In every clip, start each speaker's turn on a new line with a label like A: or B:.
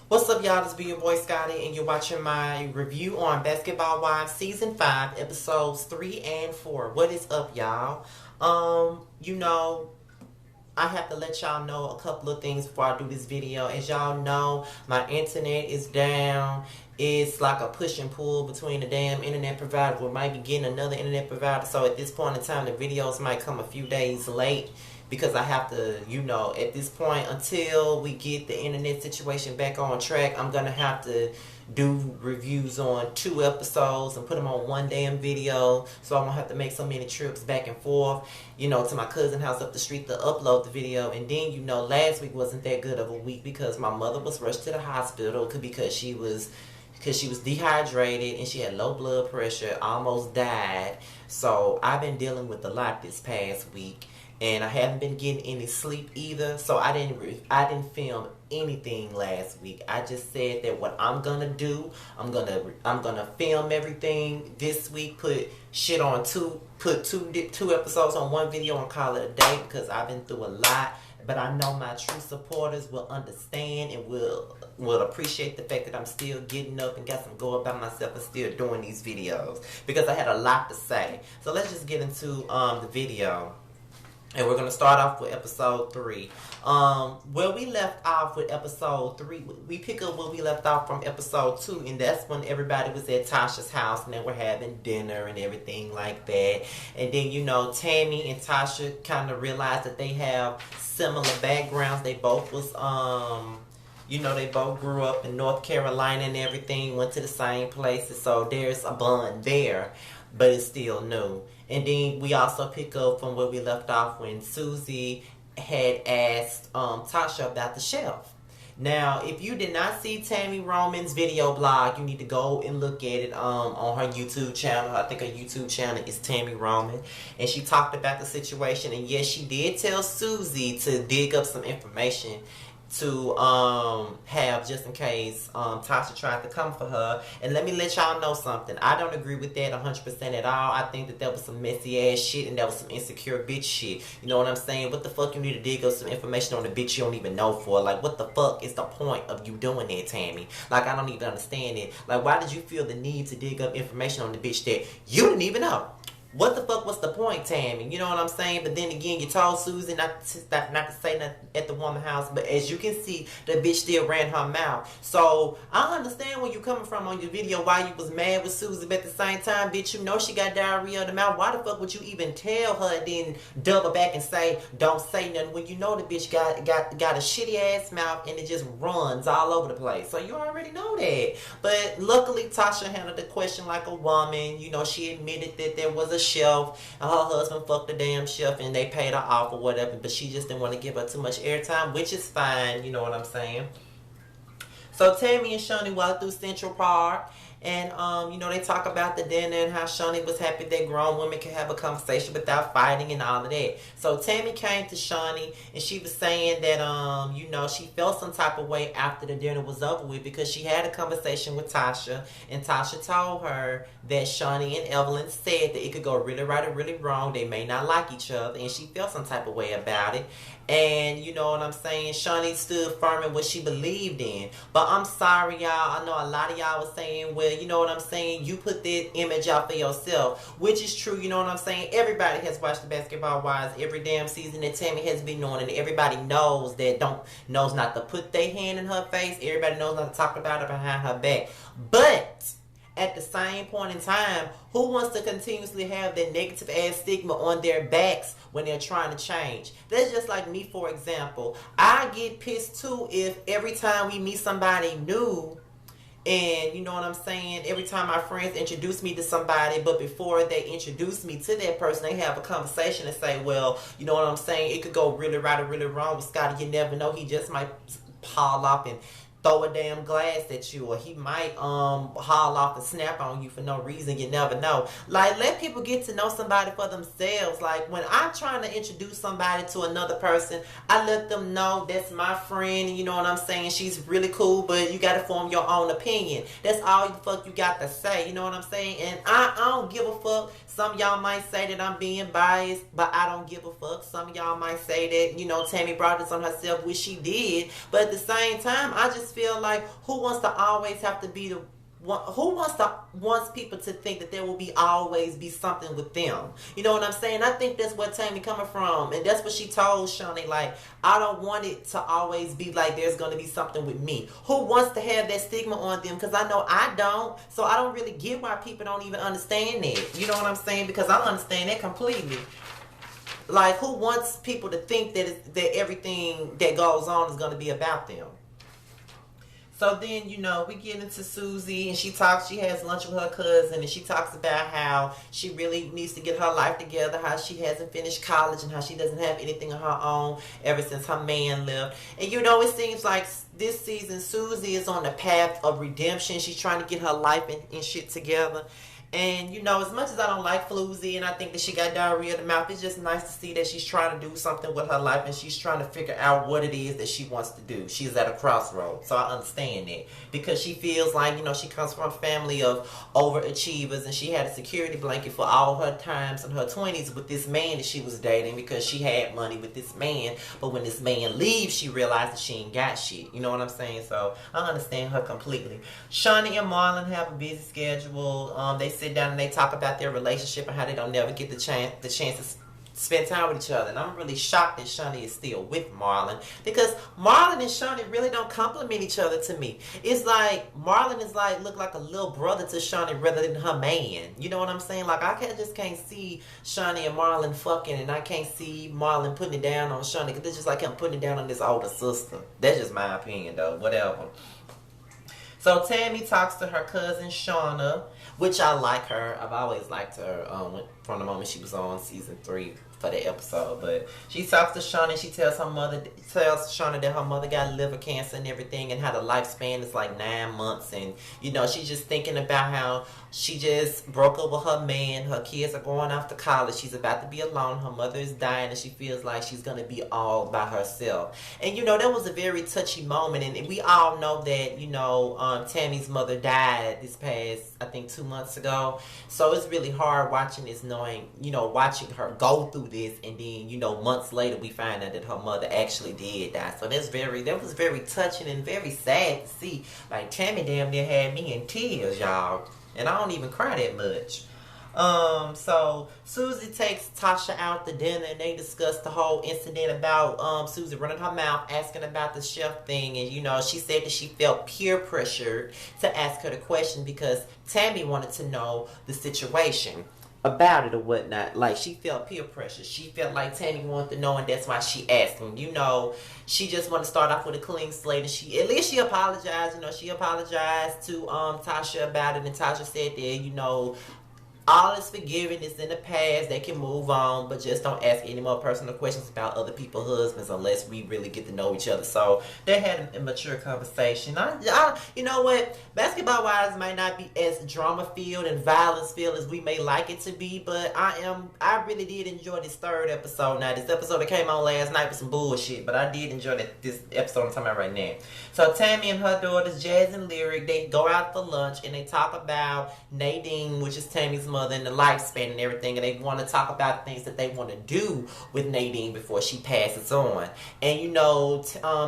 A: What's up, y'all? This be your boy Scotty, and you're watching my review on Basketball Wives Season 5, Episodes 3 and 4. What is up, y'all? You know, I have to let y'all know a couple of things before I do this video. As y'all know, my internet is down. It's like a push and pull between the damn internet provider. We might be getting another internet provider. So at this point in time, the videos might come a few days late. Because I have to, at this point, until we get the internet situation back on track, I'm going to have to do reviews on 2 episodes and put them on one damn video. So I won't have to make so many trips back and forth, to my cousin's house up the street to upload the video. And then, last week wasn't that good of a week because my mother was rushed to the hospital because she was dehydrated and she had low blood pressure, almost died. So I've been dealing with a lot this past week. And I haven't been getting any sleep either, so I didn't film anything last week. I just said that what I'm gonna do, I'm gonna film everything this week, put two episodes on one video and call it a day because I've been through a lot. But I know my true supporters will understand and will appreciate the fact that I'm still getting up and got some go about myself and still doing these videos because I had a lot to say. So let's just get into the video. And we're going to start off with episode 3. Where we left off with episode 3, we pick up where we left off from episode 2. And that's when everybody was at Tasha's house and they were having dinner and everything like that. And then, Tammy and Tasha kind of realized that they have similar backgrounds. They both was, they both grew up in North Carolina and everything, went to the same places. So there's a bond there, but it's still new. And then we also pick up from where we left off when Susie had asked Tasha about the shelf. Now, if you did not see Tammy Roman's video blog, you need to go and look at it on her YouTube channel. I think her YouTube channel is Tammy Roman. And she talked about the situation. And yes, she did tell Susie to dig up some information to have just in case Tasha tried to come for her. And let me let y'all know something. I don't agree with that 100% at all. I think that was some messy ass shit and that was some insecure bitch shit. You know what I'm saying? What the fuck you need to dig up some information on the bitch you don't even know for? Like, what the fuck is the point of you doing that, Tammy? Like, I don't even understand it. Like, why did you feel the need to dig up information on the bitch that you didn't even know? What the fuck was the point, Tammy? You know what I'm saying? But then again, you told Susie not to say nothing at the woman's house. But as you can see, the bitch still ran her mouth. So, I understand where you coming from on your video, why you was mad with Susie. But at the same time, bitch, you know she got diarrhea of the mouth. Why the fuck would you even tell her and then double back and say, don't say nothing, when you know the bitch got a shitty ass mouth and it just runs all over the place. So, you already know that. But luckily, Tasha handled the question like a woman. She admitted that there was a shelf and her husband fucked the damn shelf and they paid her off or whatever, but she just didn't want to give her too much airtime, which is fine, you know what I'm saying. So Tammy and Shani walked through Central Park and they talk about the dinner and how Shani was happy that grown women can have a conversation without fighting and all of that. So Tammy came to Shani and she was saying that she felt some type of way after the dinner was over with because she had a conversation with Tasha and Tasha told her that Shani and Evelyn said that it could go really right or really wrong. They may not like each other and she felt some type of way about it. And you know what I'm saying? Shani stood firm in what she believed in. But I'm sorry, y'all. I know a lot of y'all was saying, well, you know what I'm saying? You put that image out for yourself, which is true. You know what I'm saying? Everybody has watched the Basketball Wives every damn season that Tammy has been on, and everybody knows not to put their hand in her face. Everybody knows not to talk about her behind her back. But at the same point in time, who wants to continuously have that negative ass stigma on their backs when they're trying to change? That's just like me, for example. I get pissed too if every time we meet somebody new, and you know what I'm saying, every time my friends introduce me to somebody, but before they introduce me to that person, they have a conversation and say, well, you know what I'm saying, it could go really right or really wrong with Scotty. You never know. He just might haul off and throw a damn glass at you, or he might haul off and snap on you for no reason. You never know. Like, let people get to know somebody for themselves. Like, when I'm trying to introduce somebody to another person, I let them know that's my friend, you know what I'm saying, she's really cool, but you gotta form your own opinion. That's all the fuck you got to say, you know what I'm saying? And I don't give a fuck. Some of y'all might say that I'm being biased, but I don't give a fuck. Some of y'all might say that, Tammy brought this on herself, which she did. But at the same time, I just just feel like who wants to always have to be the who wants people to think that there will be always be something with them? You know what I'm saying? I think that's where Tammy coming from, and that's what she told Shaunie. Like, I don't want it to always be like there's going to be something with me. Who wants to have that stigma on them? Because I know I don't, so I don't really get why people don't even understand that. You know what I'm saying? Because I understand that completely. Like, who wants people to think that everything that goes on is going to be about them? So then, you know, we get into Susie, and she has lunch with her cousin, and she talks about how she really needs to get her life together, how she hasn't finished college, and how she doesn't have anything of her own ever since her man left. And, you know, it seems like this season, Susie is on the path of redemption. She's trying to get her life and shit together. And, you know, as much as I don't like Floozy and I think that she got diarrhea in the mouth, it's just nice to see that she's trying to do something with her life and she's trying to figure out what it is that she wants to do. She's at a crossroads. So I understand that. Because she feels like, you know, she comes from a family of overachievers and she had a security blanket for all her times in her 20s with this man that she was dating because she had money with this man. But when this man leaves, she realized that she ain't got shit. You know what I'm saying? So I understand her completely. Shaunie and Marlon have a busy schedule. They sit down and they talk about their relationship and how they don't never get the chance to spend time with each other. And I'm really shocked that Shaunie is still with Marlon, because Marlon and Shaunie really don't compliment each other to me. It's like Marlon is like look like a little brother to Shaunie rather than her man. You know what I'm saying? Like, I just can't see Shaunie and Marlon fucking, and I can't see Marlon putting it down on Shaunie, because it's just like him putting it down on this older sister. That's just my opinion though. Whatever. So Tammy talks to her cousin Shauna, which I like her. I've always liked her from the moment she was on season 3 for the episode. But she talks to Shauna and she tells Shauna that her mother got liver cancer and everything, and how the lifespan is like 9 months. And, you know, she's just thinking about how she just broke up with her man. Her kids are going off to college. She's about to be alone. Her mother is dying, and she feels like she's going to be all by herself. And, you know, that was a very touchy moment. And we all know that, you know, Tammy's mother died this past, I think, 2 months ago. So it's really hard watching this, knowing, you know, watching her go through this, and then, you know, months later we find out that her mother actually did die. So that was very touching and very sad to see. Like, Tammy damn near had me in tears, y'all. And I don't even cry that much. So Susie takes Tasha out to dinner, and they discuss the whole incident about Susie running her mouth, asking about the chef thing. And, you know, she said that she felt peer pressured to ask her the question because Tammy wanted to know the situation about it or whatnot. Like, she felt peer pressure. She felt like Tammy wanted to know, and that's why she asked him. You know, she just wanted to start off with a clean slate, and at least she apologized. You know, she apologized to Tasha about it, and Tasha said that, you know, all is forgiven. It's in the past. They can move on, but just don't ask any more personal questions about other people's husbands unless we really get to know each other. So they had a mature conversation. You know what? Basketball-wise might not be as drama-filled and violence-filled as we may like it to be, but I really did enjoy this third episode. Now, this episode that came on last night was some bullshit, but I did enjoy this episode I'm talking about right now. So Tammy and her daughters, Jazz and Lyric, they go out for lunch, and they talk about Nadine, which is Tammy's mother, and the lifespan and everything, and they want to talk about things that they want to do with Nadine before she passes on. And, you know,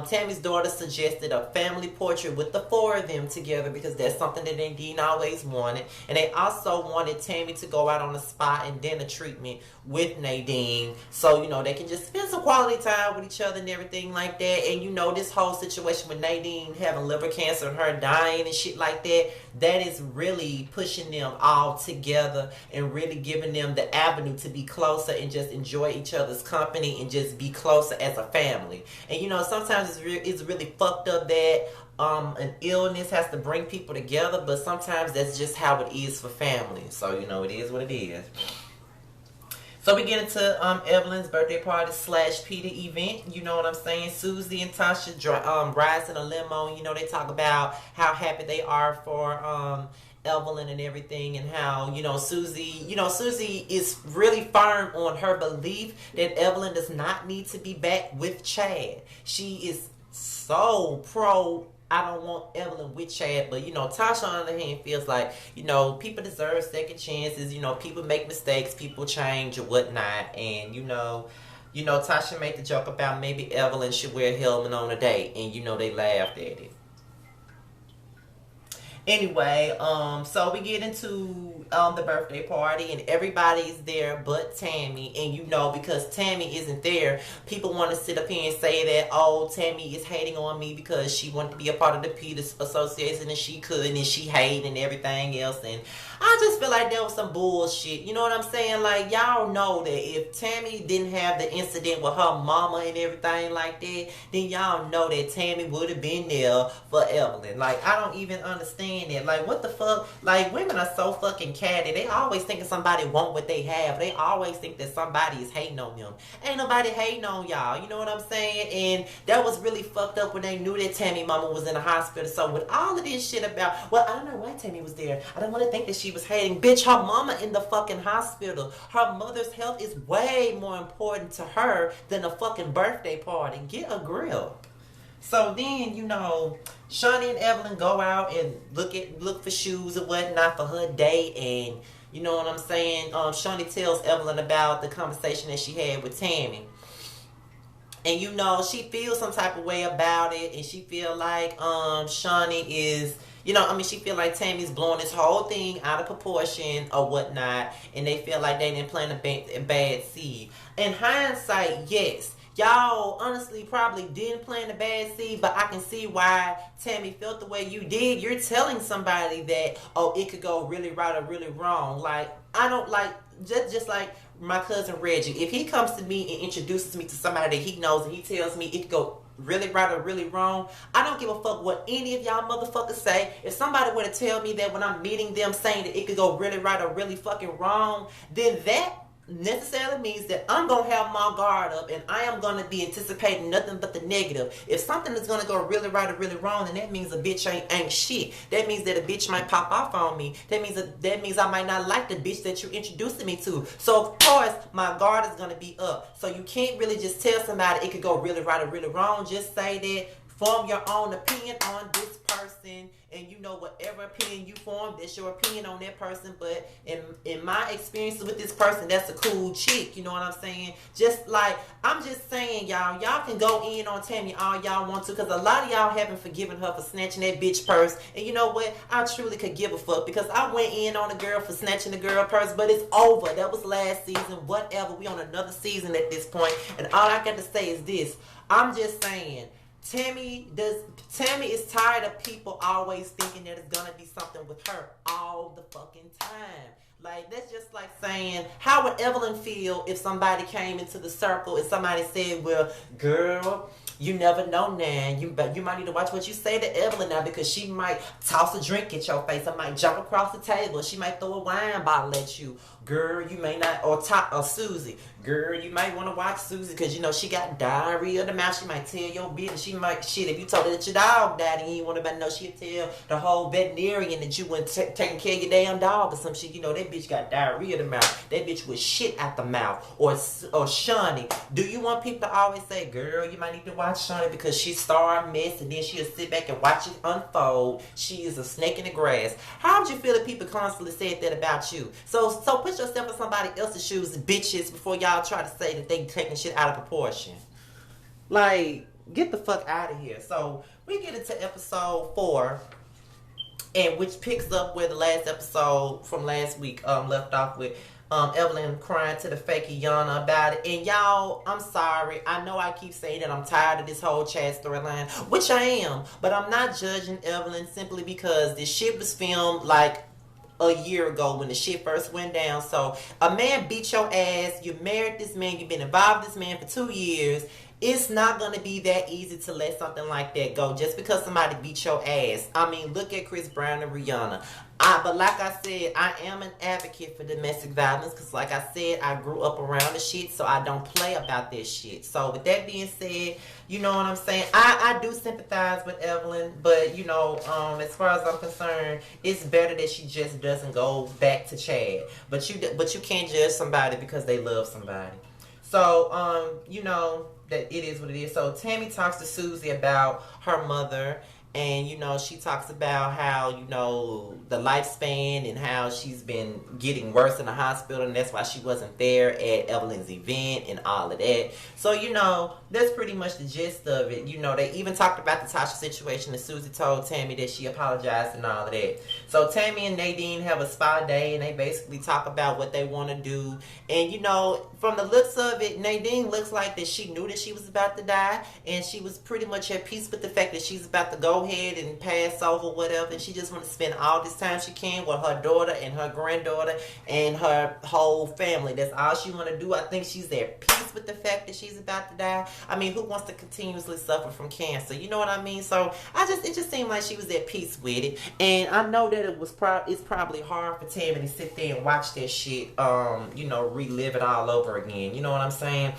A: Tammy's daughter suggested a family portrait with the 4 of them together, because that's something that Nadine always wanted. And they also wanted Tammy to go out on a spa and dinner treatment with Nadine, so, you know, they can just spend some quality time with each other and everything like that. And, you know, this whole situation with Nadine having liver cancer and her dying and shit like that, that is really pushing them all together and really giving them the avenue to be closer and just enjoy each other's company and just be closer as a family. And, you know, sometimes it's really fucked up that an illness has to bring people together, but sometimes that's just how it is for families. So, you know, it is what it is. So we get into Evelyn's birthday party / Peter event. You know what I'm saying? Susie and Tasha rides in a limo. You know, they talk about how happy they are for Evelyn and everything, and how, you know, Susie is really firm on her belief that Evelyn does not need to be back with Chad. She is so pro, I don't want Evelyn with Chad. But, you know, Tasha, on the other hand, feels like, you know, people deserve second chances. You know, people make mistakes, people change or whatnot. And, you know, Tasha made the joke about maybe Evelyn should wear a helmet on a date. And, you know, they laughed at it. Anyway, so we get into the birthday party and everybody's there but Tammy, and you know, because Tammy isn't there, people want to sit up here and say that, oh, Tammy is hating on me because she wanted to be a part of the Peters Association and she couldn't, and she hated and everything else. And I just feel like that was some bullshit. You know what I'm saying? Like, y'all know that if Tammy didn't have the incident with her mama and everything like that, then y'all know that Tammy would have been there for Evelyn. Like, I don't even understand it. Like, what the fuck? Like, women are so fucking catty. They always thinking somebody want what they have. They always think that somebody is hating on them. Ain't nobody hating on y'all. You know what I'm saying? And that was really fucked up when they knew that Tammy mama was in the hospital. So with all of this shit about, well, I don't know why Tammy was there. I don't want to think that she was hating. Bitch, her mama in the fucking hospital. Her mother's health is way more important to her than a fucking birthday party. Get a grill. So then, you know, Shawnee and Evelyn go out and look for shoes or whatnot for her date, and you know what I'm saying? Shawnee tells Evelyn about the conversation that she had with Tammy. And you know, she feels some type of way about it, and she feel like Shawnee is, you know, I mean, she feel like Tammy's blowing this whole thing out of proportion or whatnot, and they feel like they didn't plant a bad seed. In hindsight, yes, y'all honestly probably didn't plant a bad seed, but I can see why Tammy felt the way you did. You're telling somebody that, oh, it could go really right or really wrong. Like, I don't like, just like my cousin Reggie. If he comes to me and introduces me to somebody that he knows and he tells me it could go really right or really wrong, I don't give a fuck what any of y'all motherfuckers say. If somebody were to tell me that when I'm meeting them saying that it could go really right or really fucking wrong, then that necessarily means that I'm going to have my guard up and I am going to be anticipating nothing but the negative. If something is going to go really right or really wrong, then that means a bitch ain't shit. That means that a bitch might pop off on me. That means I might not like the bitch that you're introducing me to. So of course my guard is going to be up. So you can't really just tell somebody it could go really right or really wrong. Just say that, form your own opinion on this person, and you know, whatever opinion you form, that's your opinion on that person. But in my experience with this person, that's a cool chick. You know what I'm saying? Just like, I'm just saying, y'all can go in on Tammy all y'all want to, because a lot of y'all haven't forgiven her for snatching that bitch purse. And you know what? I truly could give a fuck, because I went in on a girl for snatching the girl purse, but it's over. That was last season. Whatever. We on another season at this point, and all I got to say is this. I'm just saying, Tammy is tired of people always thinking that it's gonna be something with her all the fucking time. Like, that's just like saying, how would Evelyn feel if somebody came into the circle and somebody said, well, girl, you never know now. You might need to watch what you say to Evelyn now, because she might toss a drink at your face. Or might jump across the table. She might throw a wine bottle at you. Girl, you may not, or Susie. Girl, you might want to watch Susie, because you know she got diarrhea of the mouth. She might tell your business. She might, shit, if you told her that your dog died and you didn't want anybody to know, she'd tell the whole veterinarian that you weren't taking care of your damn dog or some shit. You know, that bitch got diarrhea of the mouth. That bitch was shit out the mouth. Or Shawnee. Do you want people to always say, girl, you might need to watch Shawnee because she started a mess, and then she'll sit back and watch it unfold. She is a snake in the grass. How would you feel if people constantly said that about you? So put yourself in somebody else's shoes, bitches, before y'all try to say that they taking shit out of proportion. Like, get the fuck out of here. So we get into episode 4, and which picks up where the last episode from last week left off with Evelyn crying to the fake Yana about it. And y'all, I'm sorry. I know I keep saying that I'm tired of this whole Chad storyline, which I am, but I'm not judging Evelyn simply because this shit was filmed like a year ago when the shit first went down. So a man beat your ass, you married this man, you've been involved with this man for 2 years. It's not going to be that easy to let something like that go just because somebody beat your ass. I mean, look at Chris Brown and Rihanna. But like I said, I am an advocate for domestic violence, because like I said, I grew up around the shit, so I don't play about this shit. So with that being said, you know what I'm saying? I do sympathize with Evelyn, but you know, as far as I'm concerned, it's better that she just doesn't go back to Chad. But you can't judge somebody because they love somebody. So you know that it is what it is. So Tammy talks to Susie about her mother, And, you know, she talks about how, you know, the lifespan and how she's been getting worse in the hospital, and that's why she wasn't there at Evelyn's event and all of that. So, you know, that's pretty much the gist of it. You know, they even talked about the Tasha situation, and Susie told Tammy that she apologized and all of that. So Tammy and Nadine have a spa day, and they basically talk about what they want to do. And, you know, from the looks of it, Nadine looks like that she knew that she was about to die, and she was pretty much at peace with the fact that she's about to go ahead and pass over whatever, and she just want to spend all this time she can with her daughter and her granddaughter and her whole family. That's all she want to do. I think she's at peace with the fact that she's about to die. I mean, who wants to continuously suffer from cancer? You know what I mean? So it just seemed like she was at peace with it. And I know that it's probably hard for Tammy to sit there and watch that shit, you know, relive it all over again. You know what I'm saying?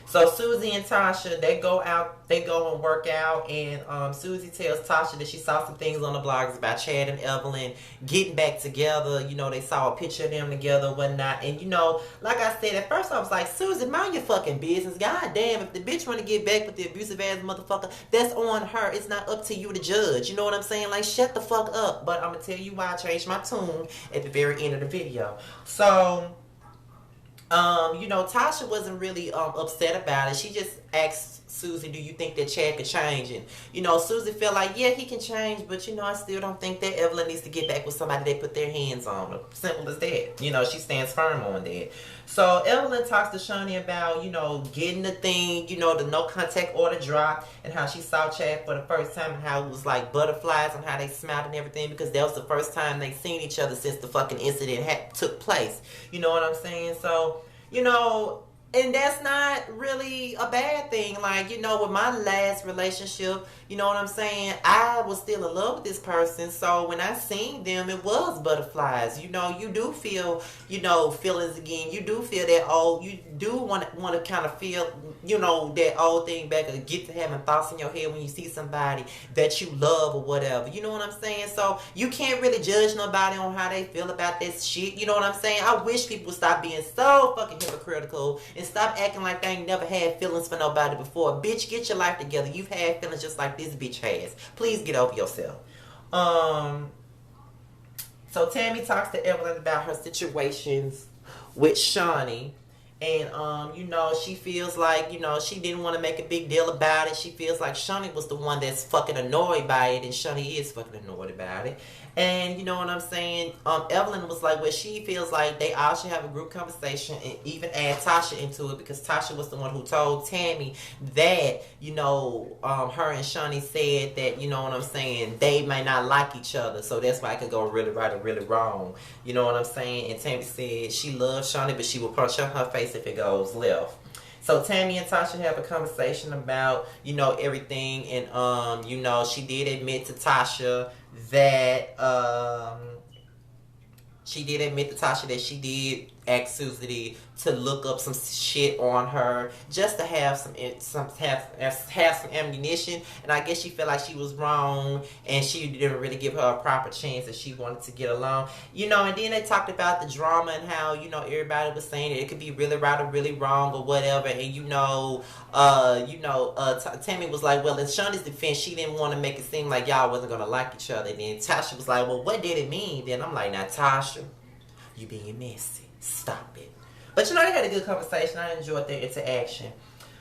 A: So Susie and Tasha, they go and work out, and Susie tells Tasha that she saw some things on the blogs about Chad and Evelyn getting back together. You know, they saw a picture of them together, whatnot. And, you know, like I said, at first I was like, Susie, mind your fucking business. God damn, if the bitch want to get back with the abusive ass motherfucker, that's on her. It's not up to you to judge. You know what I'm saying? Like, shut the fuck up. But I'm going to tell you why I changed my tune at the very end of the video. So you know, Tasha wasn't really upset about it. She just asked Susie, do you think that Chad could change? And, you know, Susie felt like, yeah, he can change, but, you know, I still don't think that Evelyn needs to get back with somebody they put their hands on. Simple as that. You know, she stands firm on that. So Evelyn talks to Shani about, you know, getting the thing, you know, the no contact order dropped, and how she saw Chad for the first time, and how it was like butterflies and how they smiled and everything, because that was the first time they seen each other since the fucking incident took place. You know what I'm saying? So, you know, and that's not really a bad thing. Like, you know, with my last relationship, you know what I'm saying, I was still in love with this person. So when I seen them, it was butterflies. You know, you do feel, you know, feelings again. You do feel that old, you do want to kind of feel, you know, that old thing back, or get to having thoughts in your head when you see somebody that you love or whatever. You know what I'm saying? So you can't really judge nobody on how they feel about this shit. You know what I'm saying? I wish people would stop being so fucking hypocritical and stop acting like they ain't never had feelings for nobody before. Bitch, get your life together. You've had feelings just like this bitch has. Please get over yourself. So Tammy talks to Evelyn about her situations with Shani. And, you know, she feels like, you know, she didn't want to make a big deal about it. She feels like Shani was the one that's fucking annoyed by it, and Shani is fucking annoyed about it. And, you know what I'm saying? Evelyn was like, well, she feels like they all should have a group conversation and even add Tasha into it, because Tasha was the one who told Tammy that, you know, her and Shani said that, you know what I'm saying, they may not like each other. So that's why it could go really right or really wrong. You know what I'm saying? And Tammy said she loves Shani, but she will punch her in her face if it goes left. So Tammy and Tasha have a conversation about, you know, everything. And, you know, she did admit to Tasha that, she did ask Susie to look up some shit on her, just to have some ammunition. And I guess she felt like she was wrong, and she didn't really give her a proper chance that she wanted to get along. You know, and then they talked about the drama and how, you know, everybody was saying that it could be really right or really wrong or whatever. And Tammy was like, well, in Shani's defense, she didn't want to make it seem like y'all wasn't gonna like each other. And then Tasha was like, well, what did it mean? Then I'm like, now Tasha, you being messy. Stop it. But, you know, they had a good conversation. I enjoyed their interaction.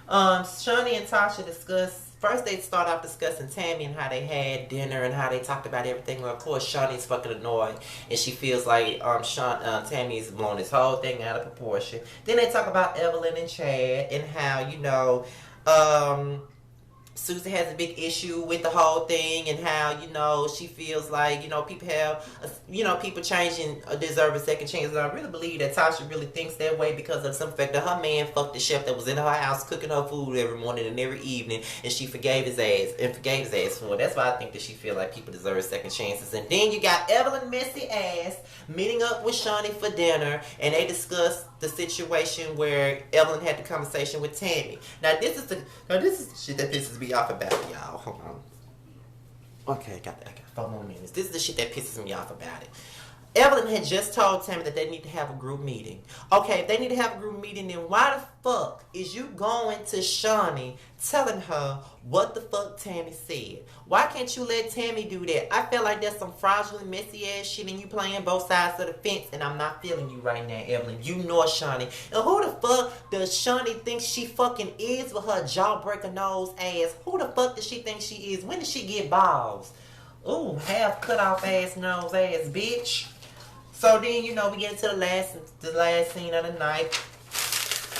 A: Shani and Tasha discussed, first they start off discussing Tammy and how they had dinner and how they talked about everything. Well, of course, Shani's fucking annoyed, and she feels like Tammy's blown this whole thing out of proportion. Then they talk about Evelyn and Chad and how, you know, Susie has a big issue with the whole thing, and how, you know, she feels like, you know, people changing deserve a second chance. And I really believe that Tasha really thinks that way because of some fact that her man fucked the chef that was in her house cooking her food every morning and every evening, and she forgave his ass for it. That's why I think that she feel like people deserve second chances. And then you got Evelyn messy ass meeting up with Shani for dinner, and they discussed the situation where Evelyn had the conversation with Tammy. Now this is the shit that pisses me off about it, y'all. Hold on. Okay, I got 4 more minutes. This is the shit that pisses me off about it. Evelyn had just told Tammy that they need to have a group meeting. Okay, if they need to have a group meeting, then why the fuck is you going to Shaunie telling her what the fuck Tammy said? Why can't you let Tammy do that? I feel like that's some fraudulent, messy ass shit and you playing both sides of the fence, and I'm not feeling you right now, Evelyn. You know Shaunie. And who the fuck does Shaunie think she fucking is with her jawbreaker nose ass? Who the fuck does she think she is? When did she get balls? Ooh, half cut off ass nose ass bitch. So then, you know, we get into the last scene of the night,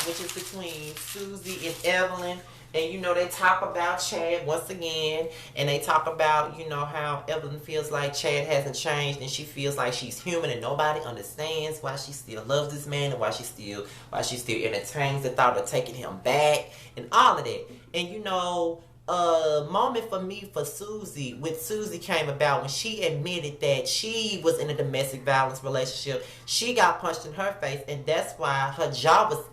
A: which is between Susie and Evelyn. And, you know, they talk about Chad once again. And they talk about, you know, how Evelyn feels like Chad hasn't changed. And she feels like she's human and nobody understands why she still loves this man. And why she still entertains the thought of taking him back. And all of that. And, you know, moment for me for Susie with Susie came about when she admitted that she was in a domestic violence relationship. She got punched in her face, and that's why her jaw was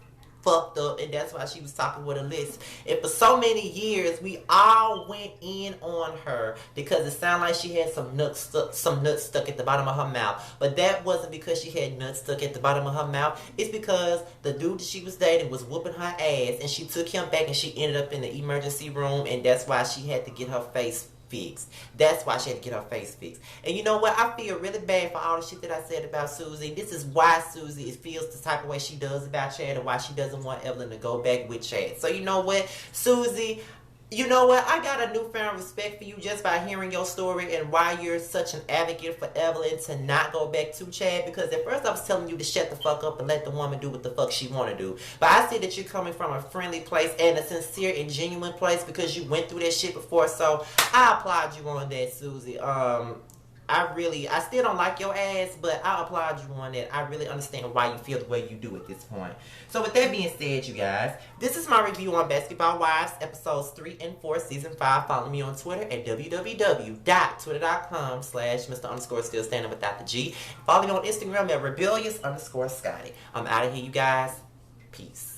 A: fucked up, and that's why she was talking with a list. And for so many years, we all went in on her because it sounded like she had some nuts stuck at the bottom of her mouth. But that wasn't because she had nuts stuck at the bottom of her mouth. It's because the dude that she was dating was whooping her ass, and she took him back, and she ended up in the emergency room, and that's why she had to get her face fixed. That's why she had to get her face fixed. And you know what? I feel really bad for all the shit that I said about Susie. This is why Susie feels the type of way she does about Chad, and why she doesn't want Evelyn to go back with Chad. So you know what, Susie, you know what? I got a newfound respect for you just by hearing your story and why you're such an advocate for Evelyn to not go back to Chad. Because at first I was telling you to shut the fuck up and let the woman do what the fuck she want to do. But I see that you're coming from a friendly place and a sincere and genuine place because you went through that shit before. So I applaud you on that, Susie. I still don't like your ass, but I applaud you on that. I really understand why you feel the way you do at this point. So with that being said, you guys, this is my review on Basketball Wives, episodes 3 and 4, season 5. Follow me on Twitter at www.twitter.com/Mr_Still Standing Without the G. Follow me on Instagram at rebellious_Scotty. I'm out of here, you guys. Peace.